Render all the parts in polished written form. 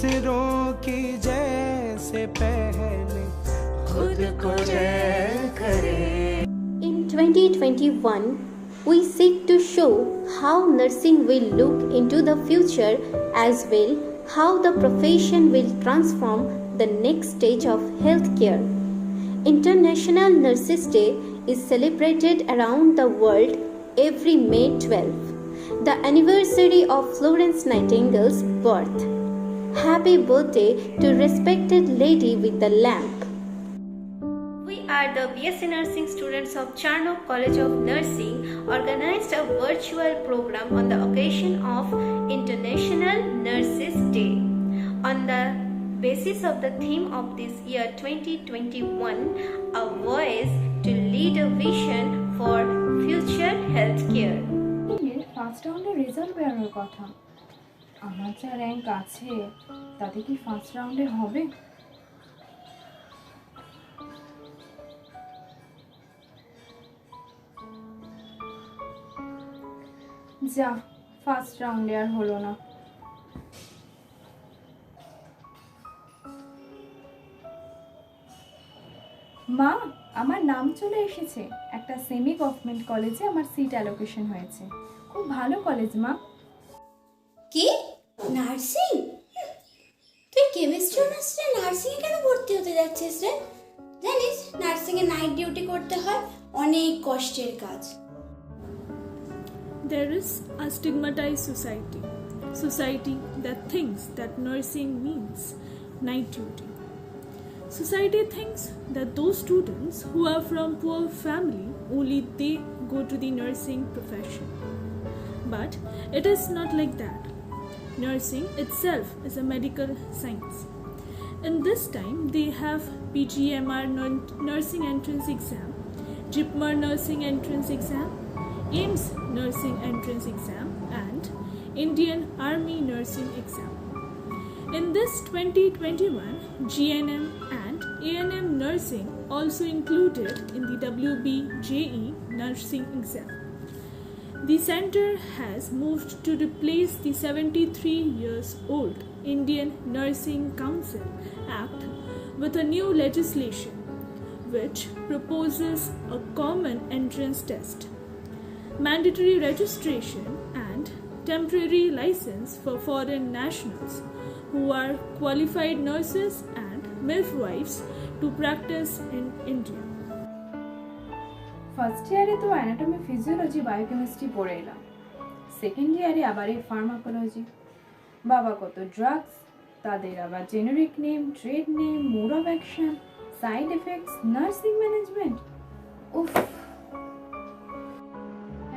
दूसरों की जैसे पहले खुद को जय करे। In 2021, we seek to show how nursing will look into the future, as well how the profession will transform the next stage of healthcare. International Nurses Day is celebrated around the world every May 12, the anniversary of Florence Nightingale's birth. Happy birthday to respected lady with the lamp. We are the BSc Nursing students of Charnock College of Nursing organized a virtual program on the occasion of International Nurses Day. On the basis of the theme of this year 2021, a voice to lead a vision for future healthcare. First রাউন্ডে result বেরোনোর কথা, আমার যা rank আছে তাতে কি first রাউন্ডে হবে? যা, ফার্স্ট রাউন্ডে আর হলো না। মা, আমার নাম চলে এসেছে, একটা সেমি গভর্নমেন্ট কলেজে আমার সিট অ্যালোকেশন হয়েছে। খুব ভালো কলেজ মা। কি নার্সিং? তুই কেমিস্ট্রি অনার্সে নার্সিং এ কেন ভর্তি হতে যাচ্ছিস রে? জানিস নার্সিং এ নাইট ডিউটি করতে হয়, অনেক কষ্টের কাজ। There is a stigmatized society that thinks that nursing means night duty. Society thinks that those students who are from poor family only they go to the nursing profession. But it is not like that. Nursing itself is a medical science. In this time they have PGMR nursing entrance exam, JIPMER nursing entrance exam, AIMS nursing entrance exam and Indian Army nursing exam. In this 2021, GNM and ANM nursing also included in the WBJE nursing exam. The center has moved to replace the 73 years old Indian Nursing Council Act with a new legislation which proposes a common entrance test, mandatory registration and temporary license for foreign nationals who are qualified nurses and midwives to practice in India. First ইয়ারে তো anatomy, physiology, biochemistry পড়ে এলাম। Second ইয়ারে আবার এই pharmacology. বাবা, কত drugs, তাদের আবার generic name, trade name, mode of action, side effects, nursing management. উফ,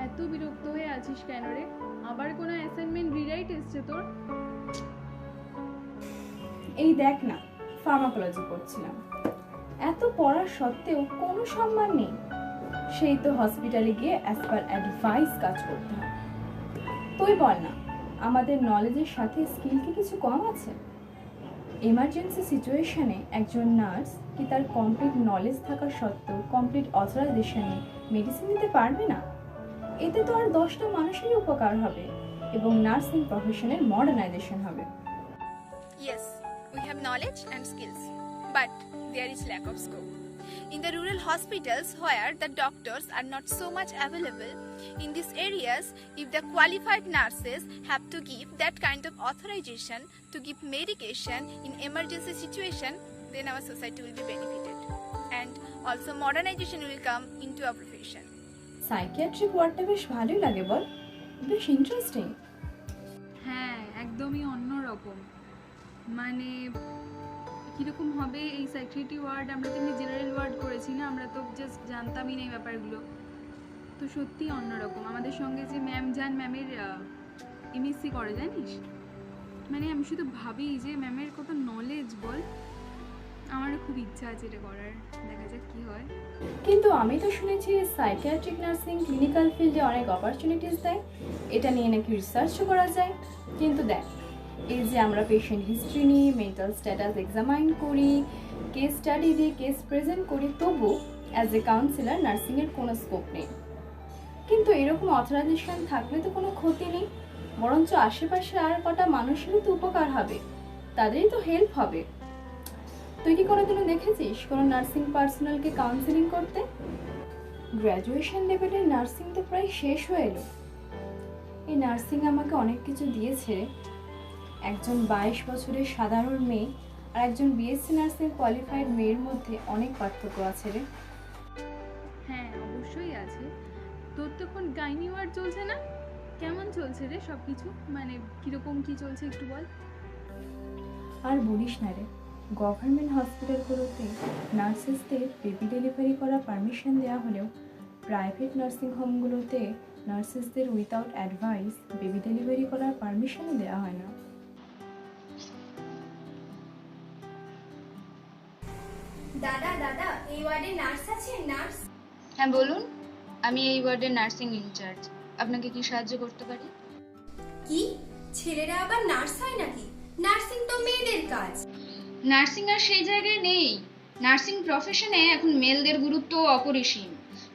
এত বিরক্ত হয়ে আছিস কেন রে? আবার কোনো অ্যাসাইনমেন্ট রিরাইট এসছে তোর? এই দেখ না, ফার্মাকোলজি পড়ছিলাম, এত পড়ার সত্ত্বেও কোনো সম্মান নেই। সেই তো হসপিটালে গিয়ে অ্যাজ পার অ্যাডভাইস কাজ করতে হয়। তুই বল না, আমাদের নলেজের সাথে স্কিল কি কিছু কম আছে? এমার্জেন্সি সিচুয়েশনে একজন নার্স কি তার কমপ্লিট নলেজ থাকা সত্ত্বেও কমপ্লিট অথরাইজেশন নিয়ে মেডিসিন দিতে পারবে না? এতে তো আর 10টা মানুষেরই উপকার হবে এবং নার্সিং প্রফেশনের মডার্নাইজেশন হবে। Yes, we have knowledge and skills, but there is lack of scope. In the rural hospitals where the doctors are not so much available, in these areas, if the qualified nurses have to give that kind of authorization to give medication in emergency situation, then our society will be benefited. And also modernization will come into our profession. Psychiatric ওয়ার্ডটা বেশ ভালোই লাগে, বল, বেশ interesting. হ্যাঁ, একদমই অন্যরকম। মানে কীরকম হবে এই সাইকিয়াট্রি ওয়ার্ড? আমরা তো এমনি জেনারেল ওয়ার্ড করেছি না, আমরা তো জাস্ট জানতামই না এই ব্যাপারগুলো। তো সত্যিই অন্যরকম। আমাদের সঙ্গে যে ম্যাম যান, ম্যামের এমএসসি করে, জানিস? মানে আমি শুধু ভাবি যে ম্যামের কত নলেজ, বল। আমারও খুব ইচ্ছা আছে এটা করার, দেখা যাক কী হয়। কিন্তু আমি তো শুনেছি সাইকিয়াট্রিক নার্সিং ক্লিনিক্যাল ফিল্ডে অনেক অপরচুনিটিস দেয়, এটা নিয়ে নাকি রিসার্চও করা যায়। কিন্তু দেখ, এই যে আমরা পেশেন্ট হিস্ট্রি নিয়ে মেন্টাল স্ট্যাটাস এক্সামাইন করি, কেস স্টাডি দিয়ে কেস প্রেজেন্ট করি, তবু অ্যাজ এ কাউন্সিলর নার্সিংয়ের কোনো স্কোপ নেই। কিন্তু এরকম অথরাইজেশন থাকলে তো কোনো ক্ষতি নেই, বরঞ্চ আশেপাশে আর কটা মানুষেরই তো উপকার হবে। তাদেরই তো হেল্প হবে। তুই কি কোনোদিনও দেখেছিস কোনো নার্সিং পার্সোনালকে কাউন্সেলিং করতে? গ্র্যাজুয়েশন লেভেলের নার্সিং তো প্রায় শেষ হয়ে এলো। এই নার্সিং আমাকে অনেক কিছু দিয়েছে। একজন 22 বছরের সাধারণ মেয়ে আর একজন বিএসসি নার্সিং কোয়ালিফাইড মেয়ের মধ্যে অনেক পার্থক্য আছে রে। হ্যাঁ, অবশ্যই আছে। তোর তো এখন গাইনি ওয়ার্ড চলছে না? কেমন চলছে রে সব কিছু? মানে কীরকম কী চলছে একটু বল। আর বলিস না রে, গভর্নমেন্ট হসপিটালগুলোতে নার্সেসদের বেবি ডেলিভারি করার পারমিশন দেওয়া হলেও প্রাইভেট নার্সিং হোমগুলোতে নার্সেসদের উইথাউট অ্যাডভাইস বেবি ডেলিভারি করার পারমিশনও দেওয়া হয় না। দাদা দাদা, এই ওয়ার্ডে নার্স আছে? নার্স? হ্যাঁ বলুন, আমি এই ওয়ার্ডের নার্সিং ইনচার্জ। আপনাকে কি সাহায্য করতে পারি? কি, ছেলেরা আবার নার্স হয় নাকি? নার্সিং তো মেয়েদের কাজ। নার্সিং আর সেই জায়গায় নেই। নার্সিং প্রফেশনে এখন মেলদের গুরুত্ব অপরিসীম।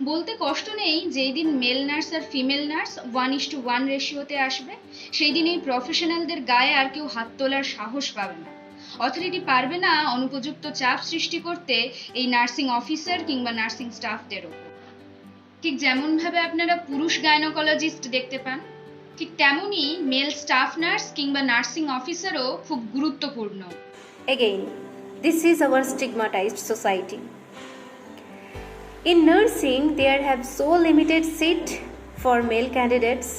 বলতে কষ্ট নেই, যেই দিন মেল নার্স আর ফিমেল নার্স 1:1 রেশিওতে আসবে, সেই দিন এই প্রফেশনালদের গায়ে আর কেউ হাত তোলার সাহস পাবে না। অথরিটি পারবে না অনুপযুক্ত চাপ সৃষ্টি করতে এই নার্সিং অফিসার কিংবা নার্সিং স্টাফদের ওপর। ঠিক যেমনভাবে আপনারা পুরুষ গাইনোকোলজিস্ট দেখতে পান, ঠিক তেমনই মেল স্টাফ নার্স কিংবা নার্সিং অফিসারও খুব গুরুত্বপূর্ণ। Again, this is our stigmatized society. In nursing, there have so limited seat for male candidates.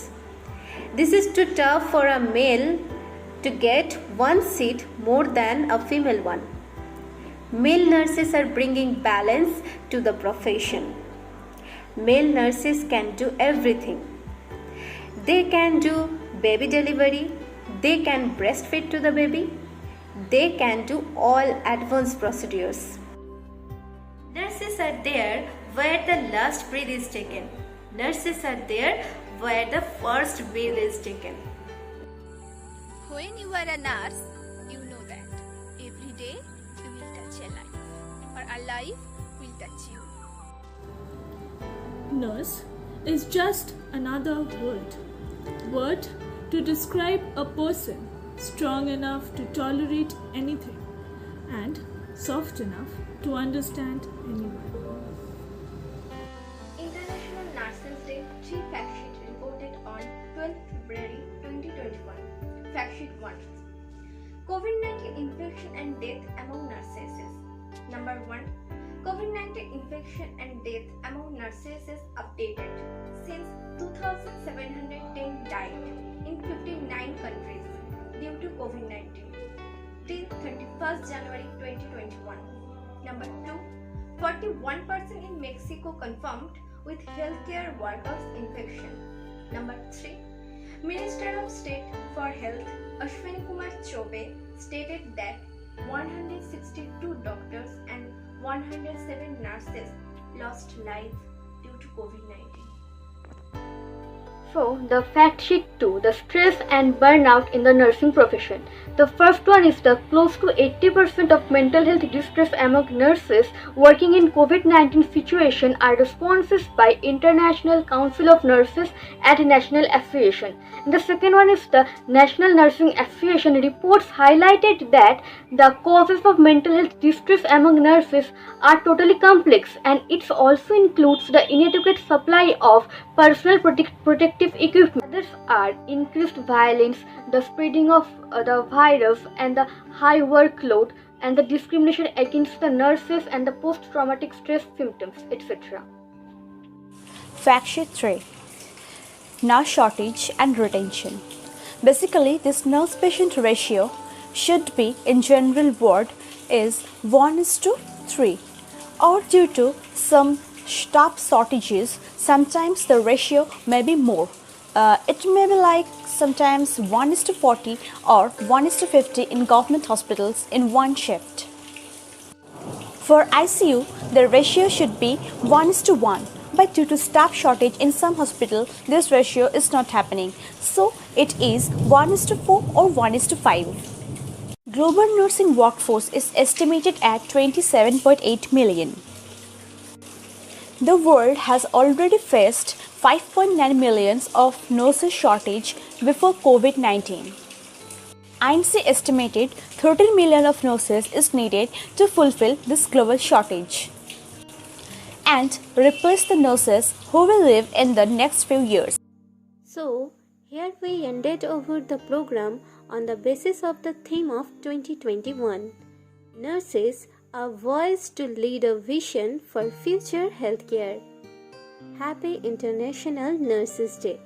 This is too tough for a male to get one seat more than a female one. Male nurses are bringing balance to the profession. Male nurses can do everything. They can do baby delivery, they can breastfeed to the baby, they can do all advanced procedures. Nurses are there where the last breath is taken. Nurses are there where the first breath is taken. When you are a nurse, you know that every day you will touch a life, or a life will touch you. Nurse is just another word to describe a person strong enough to tolerate anything and soft enough to understand anyone. International Nurses Day 3 fact sheet reported on 12th February 2021. Fact sheet 1. COVID-19 infection and death among nurses. Number 1. COVID-19 infection and death among nurses is updated. Since 2,710 died in 59 countries due to COVID-19 till 31st January 2021. Number 2. 41% in Mexico confirmed with healthcare workers infection. Number 3. Minister of State for Health Ashwini Kumar Chobe stated that 162 doctors and 107 nurses lost life due to COVID-19. So, the fact sheet 2, the stress and burnout in the nursing profession. The first one is the close to 80% of mental health distress among nurses working in COVID-19 situation are responses by International Council of Nurses and National Association. And the second one is the National Nursing Association reports highlighted that the causes of mental health distress among nurses are totally complex, and it also includes the inadequate supply of personal protective equipment. Others are increased violence, the spreading of the virus, and the high workload, and the discrimination against the nurses and the post-traumatic stress symptoms, etc. Fact sheet 3. Nurse shortage and retention. Basically, this nurse-patient ratio should be in general ward is 1:3, or due to some staff shortages, sometimes the ratio may be more. It may be like sometimes 1:40 or 1:50 in government hospitals in one shift. For ICU, the ratio should be 1:1, but due to staff shortage in some hospital, this ratio is not happening. So it is 1:4 or 1:5. Global nursing workforce is estimated at 27.8 million. The world has already faced 5.9 million of nurses shortage before COVID-19. INC estimated 13 million of nurses is needed to fulfill this global shortage and replace the nurses who will leave in the next few years. So, here we ended over the program on the basis of the theme of 2021. Nurses, a voice to lead a vision for future healthcare. Happy International Nurses Day.